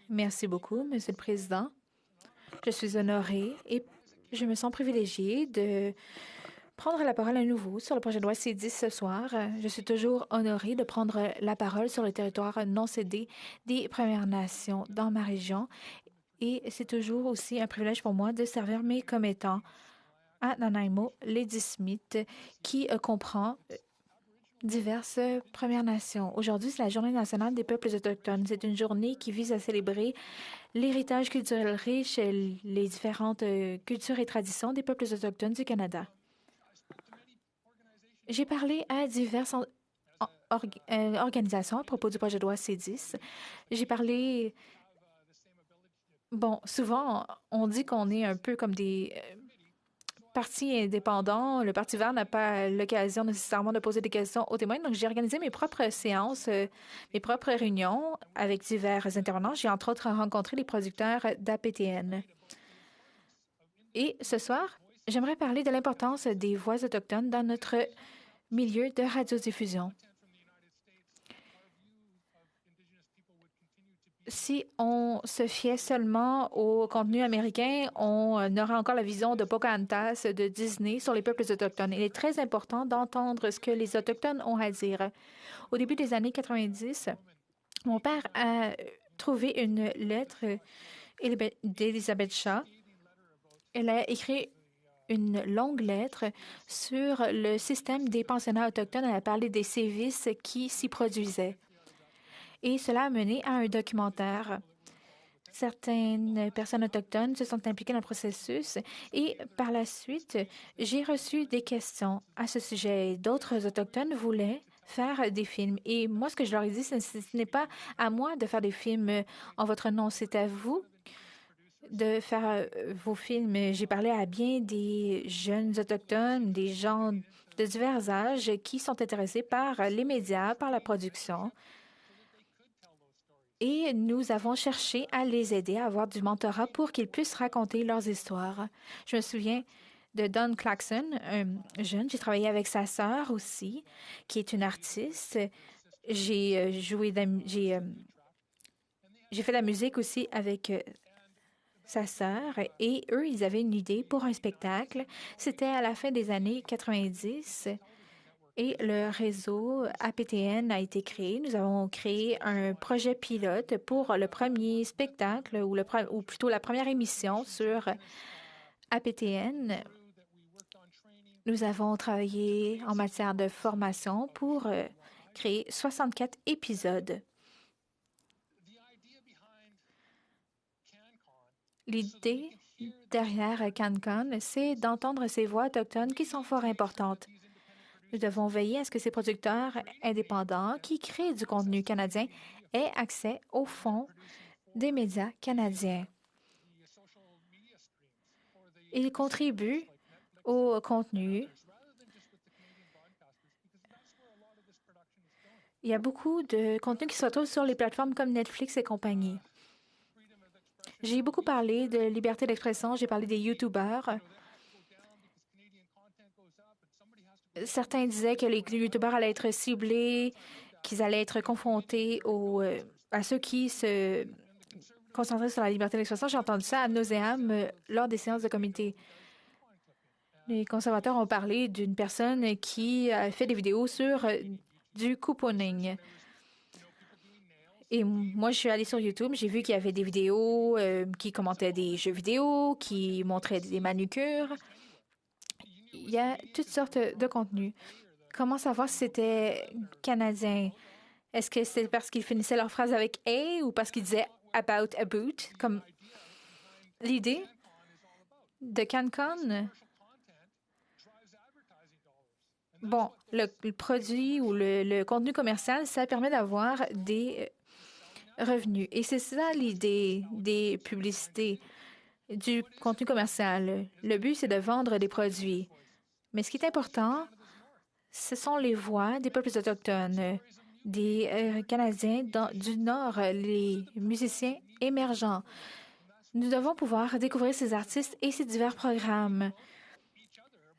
Merci beaucoup, Monsieur le Président. Je suis honorée et je me sens privilégiée de prendre la parole à nouveau sur le projet de loi C10 ce soir. Je suis toujours honorée de prendre la parole sur le territoire non cédé des Premières Nations dans ma région et c'est toujours aussi un privilège pour moi de servir mes commettants à Nanaimo, Lady Smith, qui comprend diverses Premières Nations. Aujourd'hui, c'est la Journée nationale des peuples autochtones. C'est une journée qui vise à célébrer l'héritage culturel riche et les différentes cultures et traditions des peuples autochtones du Canada. J'ai parlé à diverses organisations à propos du projet de loi C10. J'ai parlé... Bon, souvent, on dit qu'on est un peu comme des partis indépendants. Le Parti vert n'a pas l'occasion nécessairement de poser des questions aux témoins. Donc, j'ai organisé mes propres séances, mes propres réunions avec divers intervenants. J'ai entre autres rencontré les producteurs d'APTN. Et ce soir, j'aimerais parler de l'importance des voix autochtones dans notre milieu de radiodiffusion. Si on se fiait seulement au contenu américain, on aura encore la vision de Pocahontas de Disney sur les peuples autochtones. Il est très important d'entendre ce que les Autochtones ont à dire. Au début des années 90, mon père a trouvé une lettre d'Elizabeth Shaw. Elle a écrit une longue lettre sur le système des pensionnats autochtones. Elle a parlé des sévices qui s'y produisaient. Et cela a mené à un documentaire. Certaines personnes autochtones se sont impliquées dans le processus et par la suite, j'ai reçu des questions à ce sujet. D'autres autochtones voulaient faire des films. Et moi, ce que je leur ai dit, ce n'est pas à moi de faire des films en votre nom, c'est à vous de faire vos films. J'ai parlé à bien des jeunes autochtones, des gens de divers âges qui sont intéressés par les médias, par la production. Et nous avons cherché à les aider à avoir du mentorat pour qu'ils puissent raconter leurs histoires. Je me souviens de Don Claxon, un jeune. J'ai travaillé avec sa sœur aussi, qui est une artiste. J'ai j'ai fait de la musique aussi avec sa sœur et eux, ils avaient une idée pour un spectacle. C'était à la fin des années 90 et le réseau APTN a été créé. Nous avons créé un projet pilote pour le premier spectacle ou plutôt la première émission sur APTN. Nous avons travaillé en matière de formation pour créer 64 épisodes. L'idée derrière CanCon, c'est d'entendre ces voix autochtones qui sont fort importantes. Nous devons veiller à ce que ces producteurs indépendants qui créent du contenu canadien aient accès aux fonds des médias canadiens. Ils contribuent au contenu. Il y a beaucoup de contenu qui se retrouve sur les plateformes comme Netflix et compagnie. J'ai beaucoup parlé de liberté d'expression, j'ai parlé des YouTubers. Certains disaient que les YouTubers allaient être ciblés, qu'ils allaient être confrontés à ceux qui se concentraient sur la liberté d'expression. J'ai entendu ça ad nauseam lors des séances de comité. Les conservateurs ont parlé d'une personne qui a fait des vidéos sur du couponing. Et moi, je suis allée sur YouTube, j'ai vu qu'il y avait des vidéos qui commentaient des jeux vidéo, qui montraient des manucures. Il y a toutes sortes de contenus. Comment savoir si c'était canadien? Est-ce que c'est parce qu'ils finissaient leur phrase avec a ou parce qu'ils disaient about a boot? Comme l'idée de CanCon. Bon, le produit ou le contenu commercial, ça permet d'avoir des revenus. Et c'est ça l'idée des publicités, du contenu commercial. Le but, c'est de vendre des produits. Mais ce qui est important, ce sont les voix des peuples autochtones, des Canadiens du Nord, les musiciens émergents. Nous devons pouvoir découvrir ces artistes et ces divers programmes.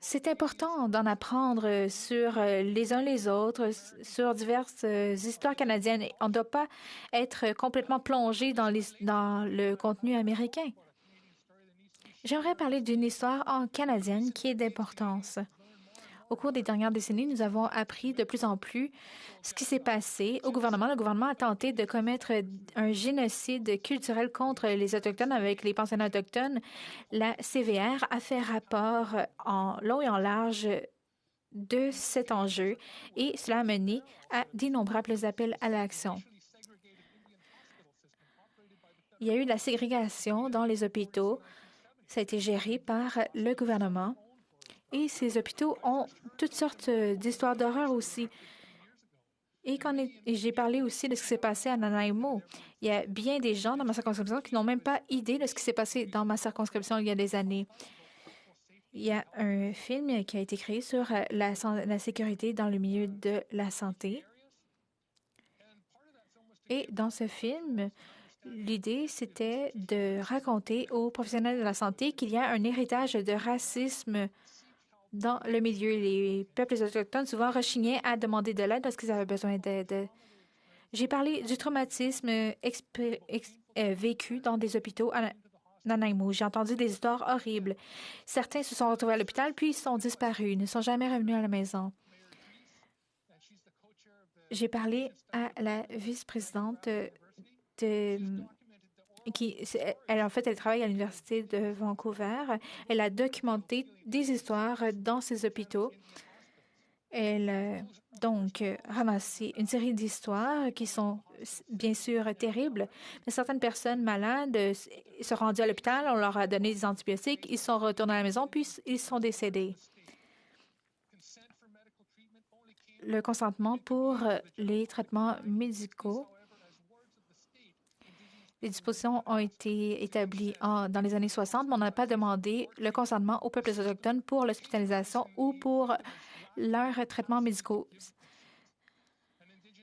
C'est important d'en apprendre sur les uns les autres, sur diverses histoires canadiennes. On ne doit pas être complètement plongé dans le contenu américain. J'aimerais parler d'une histoire en canadienne qui est d'importance. Au cours des dernières décennies, nous avons appris de plus en plus ce qui s'est passé au gouvernement. Le gouvernement a tenté de commettre un génocide culturel contre les Autochtones avec les pensionnats autochtones. La CVR a fait rapport en long et en large de cet enjeu et cela a mené à d'innombrables appels à l'action. Il y a eu de la ségrégation dans les hôpitaux. Ça a été géré par le gouvernement. Et ces hôpitaux ont toutes sortes d'histoires d'horreur aussi. Et j'ai parlé aussi de ce qui s'est passé à Nanaimo. Il y a bien des gens dans ma circonscription qui n'ont même pas idée de ce qui s'est passé dans ma circonscription il y a des années. Il y a un film qui a été créé sur la sécurité dans le milieu de la santé. Et dans ce film, l'idée, c'était de raconter aux professionnels de la santé qu'il y a un héritage de racisme dans le milieu. Les peuples autochtones souvent rechignaient à demander de l'aide parce qu'ils avaient besoin d'aide. J'ai parlé du traumatisme vécu dans des hôpitaux à Nanaimo. J'ai entendu des histoires horribles. Certains se sont retrouvés à l'hôpital, puis ils sont disparus. Ils ne sont jamais revenus à la maison. J'ai parlé à la vice-présidente elle travaille à l'Université de Vancouver. Elle a documenté des histoires dans ces hôpitaux. Elle a donc ramassé une série d'histoires qui sont bien sûr terribles, mais certaines personnes malades sont rendues à l'hôpital, on leur a donné des antibiotiques, ils sont retournés à la maison, puis ils sont décédés. Le consentement pour les traitements médicaux. Les dispositions ont été établies dans les années 60, mais on n'a pas demandé le consentement aux peuples autochtones pour l'hospitalisation ou pour leurs traitements médicaux.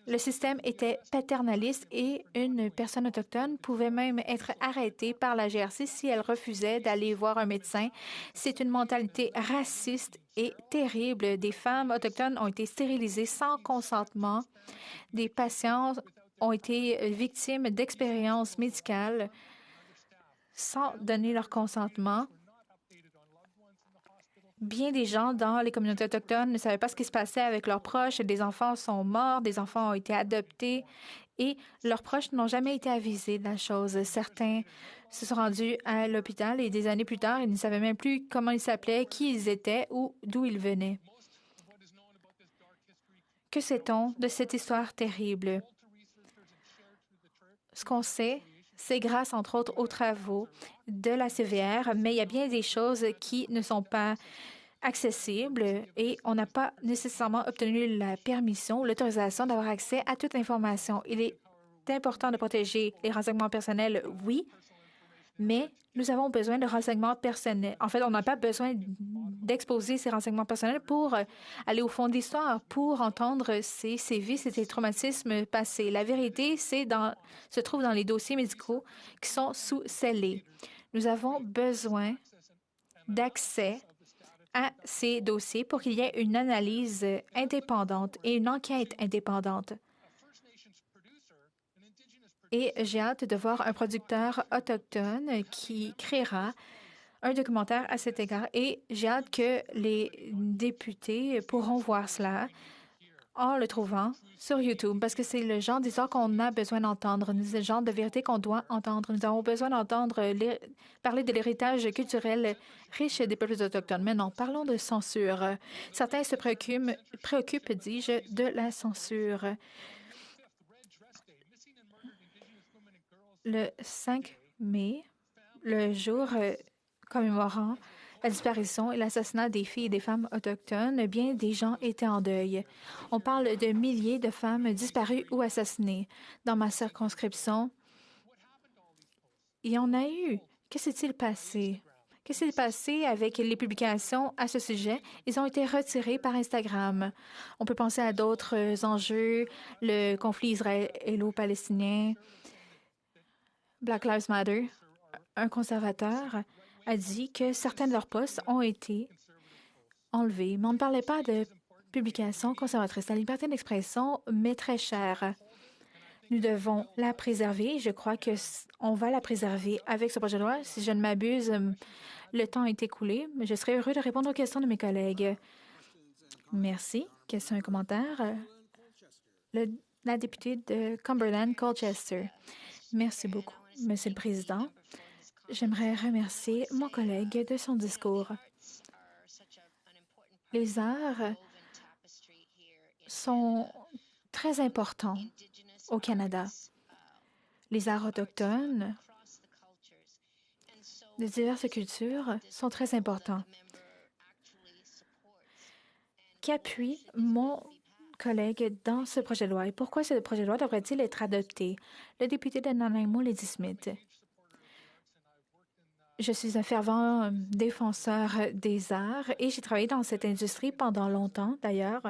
Le système était paternaliste et une personne autochtone pouvait même être arrêtée par la GRC si elle refusait d'aller voir un médecin. C'est une mentalité raciste et terrible. Des femmes autochtones ont été stérilisées sans consentement. Des patients ont été victimes d'expériences médicales sans donner leur consentement. Bien des gens dans les communautés autochtones ne savaient pas ce qui se passait avec leurs proches. Des enfants sont morts, des enfants ont été adoptés et leurs proches n'ont jamais été avisés de la chose. Certains se sont rendus à l'hôpital et des années plus tard, ils ne savaient même plus comment ils s'appelaient, qui ils étaient ou d'où ils venaient. Que sait-on de cette histoire terrible? Ce qu'on sait, c'est grâce, entre autres, aux travaux de la CVR, mais il y a bien des choses qui ne sont pas accessibles et on n'a pas nécessairement obtenu la permission ou l'autorisation d'avoir accès à toute l'information. Il est important de protéger les renseignements personnels, oui, mais nous avons besoin de renseignements personnels. En fait, on n'a pas besoin d'exposer ces renseignements personnels pour aller au fond de l'histoire, pour entendre ces sévices et ces traumatismes passés. La vérité, se trouve dans les dossiers médicaux qui sont sous-scellés. Nous avons besoin d'accès à ces dossiers pour qu'il y ait une analyse indépendante et une enquête indépendante. Et j'ai hâte de voir un producteur autochtone qui créera un documentaire à cet égard. Et j'ai hâte que les députés pourront voir cela en le trouvant sur YouTube, parce que c'est le genre d'histoire qu'on a besoin d'entendre, c'est le genre de vérité qu'on doit entendre. Nous avons besoin d'entendre parler de l'héritage culturel riche des peuples autochtones. Maintenant, parlons de censure. Certains se préoccupent, dis-je, de la censure. Le 5 mai, le jour commémorant la disparition et l'assassinat des filles et des femmes autochtones, bien des gens étaient en deuil. On parle de milliers de femmes disparues ou assassinées. Dans ma circonscription, il y en a eu. Que s'est-il passé? Qu'est-ce qui s'est passé avec les publications à ce sujet? Ils ont été retirés par Instagram. On peut penser à d'autres enjeux, le conflit israélo-palestinien, Black Lives Matter. Un conservateur a dit que certains de leurs posts ont été enlevée, mais on ne parlait pas de publication conservatrice. La liberté d'expression m'est très chère. Nous devons la préserver. Je crois que on va la préserver avec ce projet de loi. Si je ne m'abuse, le temps est écoulé, mais je serais heureux de répondre aux questions de mes collègues. Merci. Questions et commentaires? La députée de Cumberland, Colchester. Merci beaucoup, Monsieur le Président. J'aimerais remercier mon collègue de son discours. Les arts sont très importants au Canada. Les arts autochtones de diverses cultures sont très importants. Qu'appuie mon collègue dans ce projet de loi et pourquoi ce projet de loi devrait-il être adopté? Le député de Nanaimo, Lady Smith. Je suis un fervent défenseur des arts et j'ai travaillé dans cette industrie pendant longtemps, d'ailleurs.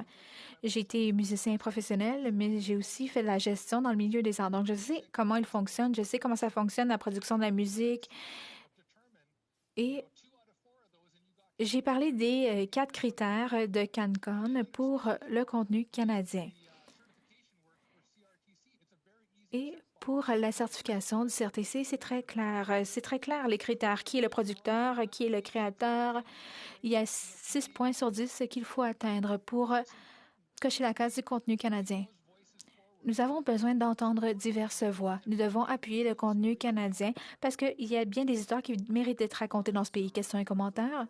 J'ai été musicien professionnel, mais j'ai aussi fait de la gestion dans le milieu des arts. Donc, je sais comment il fonctionne, je sais comment ça fonctionne, la production de la musique. Et j'ai parlé des 4 critères de CanCon pour le contenu canadien. Et pour la certification du CRTC, c'est très clair. C'est très clair, les critères. Qui est le producteur, qui est le créateur. Il y a 6 points sur 10 qu'il faut atteindre pour cocher la case du contenu canadien. Nous avons besoin d'entendre diverses voix. Nous devons appuyer le contenu canadien parce qu'il y a bien des histoires qui méritent d'être racontées dans ce pays. Questions et commentaires?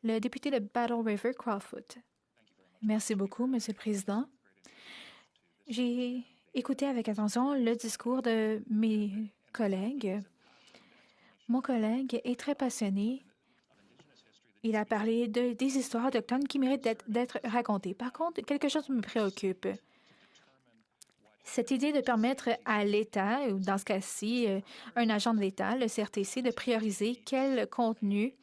Le député de Battle River, Crowfoot. Merci beaucoup, Monsieur le Président. J'ai écouté avec attention le discours de mes collègues. Mon collègue est très passionné. Il a parlé des histoires autochtones qui méritent d'être racontées. Par contre, quelque chose me préoccupe. Cette idée de permettre à l'État, ou dans ce cas-ci, un agent de l'État, le CRTC, de prioriser quel contenu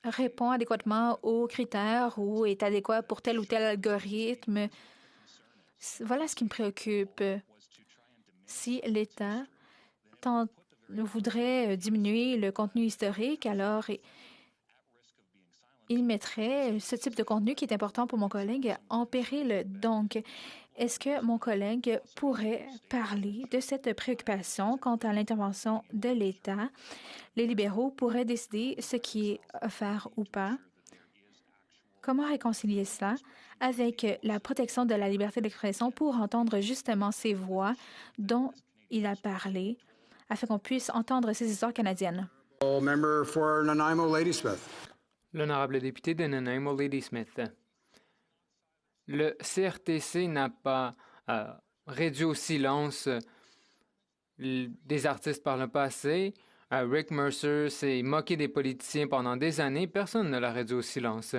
répond adéquatement aux critères ou est adéquat pour tel ou tel algorithme. Voilà ce qui me préoccupe. Si l'État voudrait diminuer le contenu historique, alors il mettrait ce type de contenu qui est important pour mon collègue en péril. Donc, est-ce que mon collègue pourrait parler de cette préoccupation quant à l'intervention de l'État? Les libéraux pourraient décider ce qui est offert ou pas. Comment réconcilier cela avec la protection de la liberté d'expression pour entendre justement ces voix dont il a parlé, afin qu'on puisse entendre ces histoires canadiennes? L'honorable député de Nanaimo, Lady Smith. Le CRTC n'a pas réduit au silence des artistes par le passé. Rick Mercer s'est moqué des politiciens pendant des années. Personne ne l'a réduit au silence.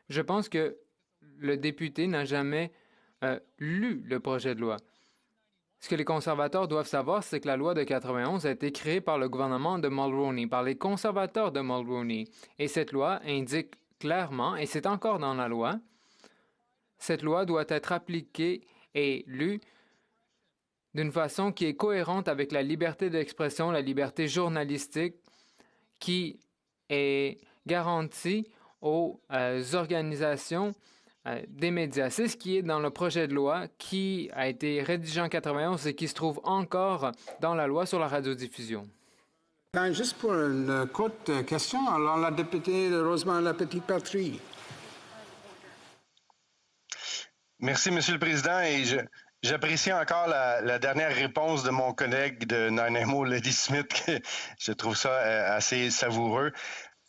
Je pense que le député n'a jamais lu le projet de loi. Ce que les conservateurs doivent savoir, c'est que la loi de 91 a été créée par le gouvernement de Mulroney, par les conservateurs de Mulroney. Et cette loi indique clairement, et c'est encore dans la loi, cette loi doit être appliquée et lue d'une façon qui est cohérente avec la liberté d'expression, la liberté journalistique qui est garantie aux organisations des médias. C'est ce qui est dans le projet de loi qui a été rédigé en 91 et qui se trouve encore dans la loi sur la radiodiffusion. Juste pour une courte question, alors la députée de Rosemont-la-Petite-Patrie. Merci, Monsieur le Président, et j'apprécie encore la dernière réponse de mon collègue de Nanaimo, Lady Smith. Je trouve ça assez savoureux.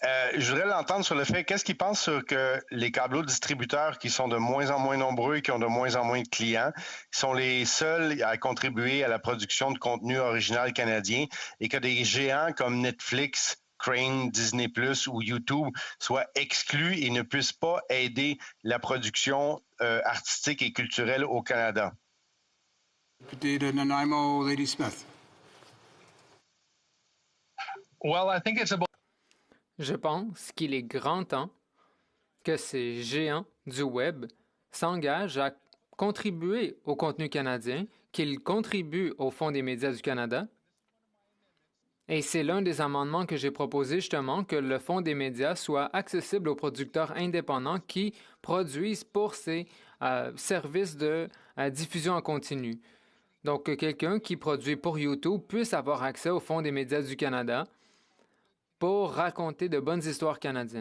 Je voudrais l'entendre sur le fait, qu'est-ce qu'il pense sur que les câbleaux distributeurs qui sont de moins en moins nombreux et qui ont de moins en moins de clients sont les seuls à contribuer à la production de contenu original canadien et que des géants comme Netflix, Crane, Disney+, ou YouTube soient exclus et ne puissent pas aider la production artistique et culturelle au Canada? Député de Nanaimo, Lady Smith. Well, I think it's about Je pense qu'il est grand temps que ces géants du Web s'engagent à contribuer au contenu canadien, qu'ils contribuent au Fonds des médias du Canada Et c'est l'un des amendements que j'ai proposé justement, que le Fonds des médias soit accessible aux producteurs indépendants qui produisent pour ces services de diffusion en continu. Donc, que quelqu'un qui produit pour YouTube puisse avoir accès au Fonds des médias du Canada pour raconter de bonnes histoires canadiennes.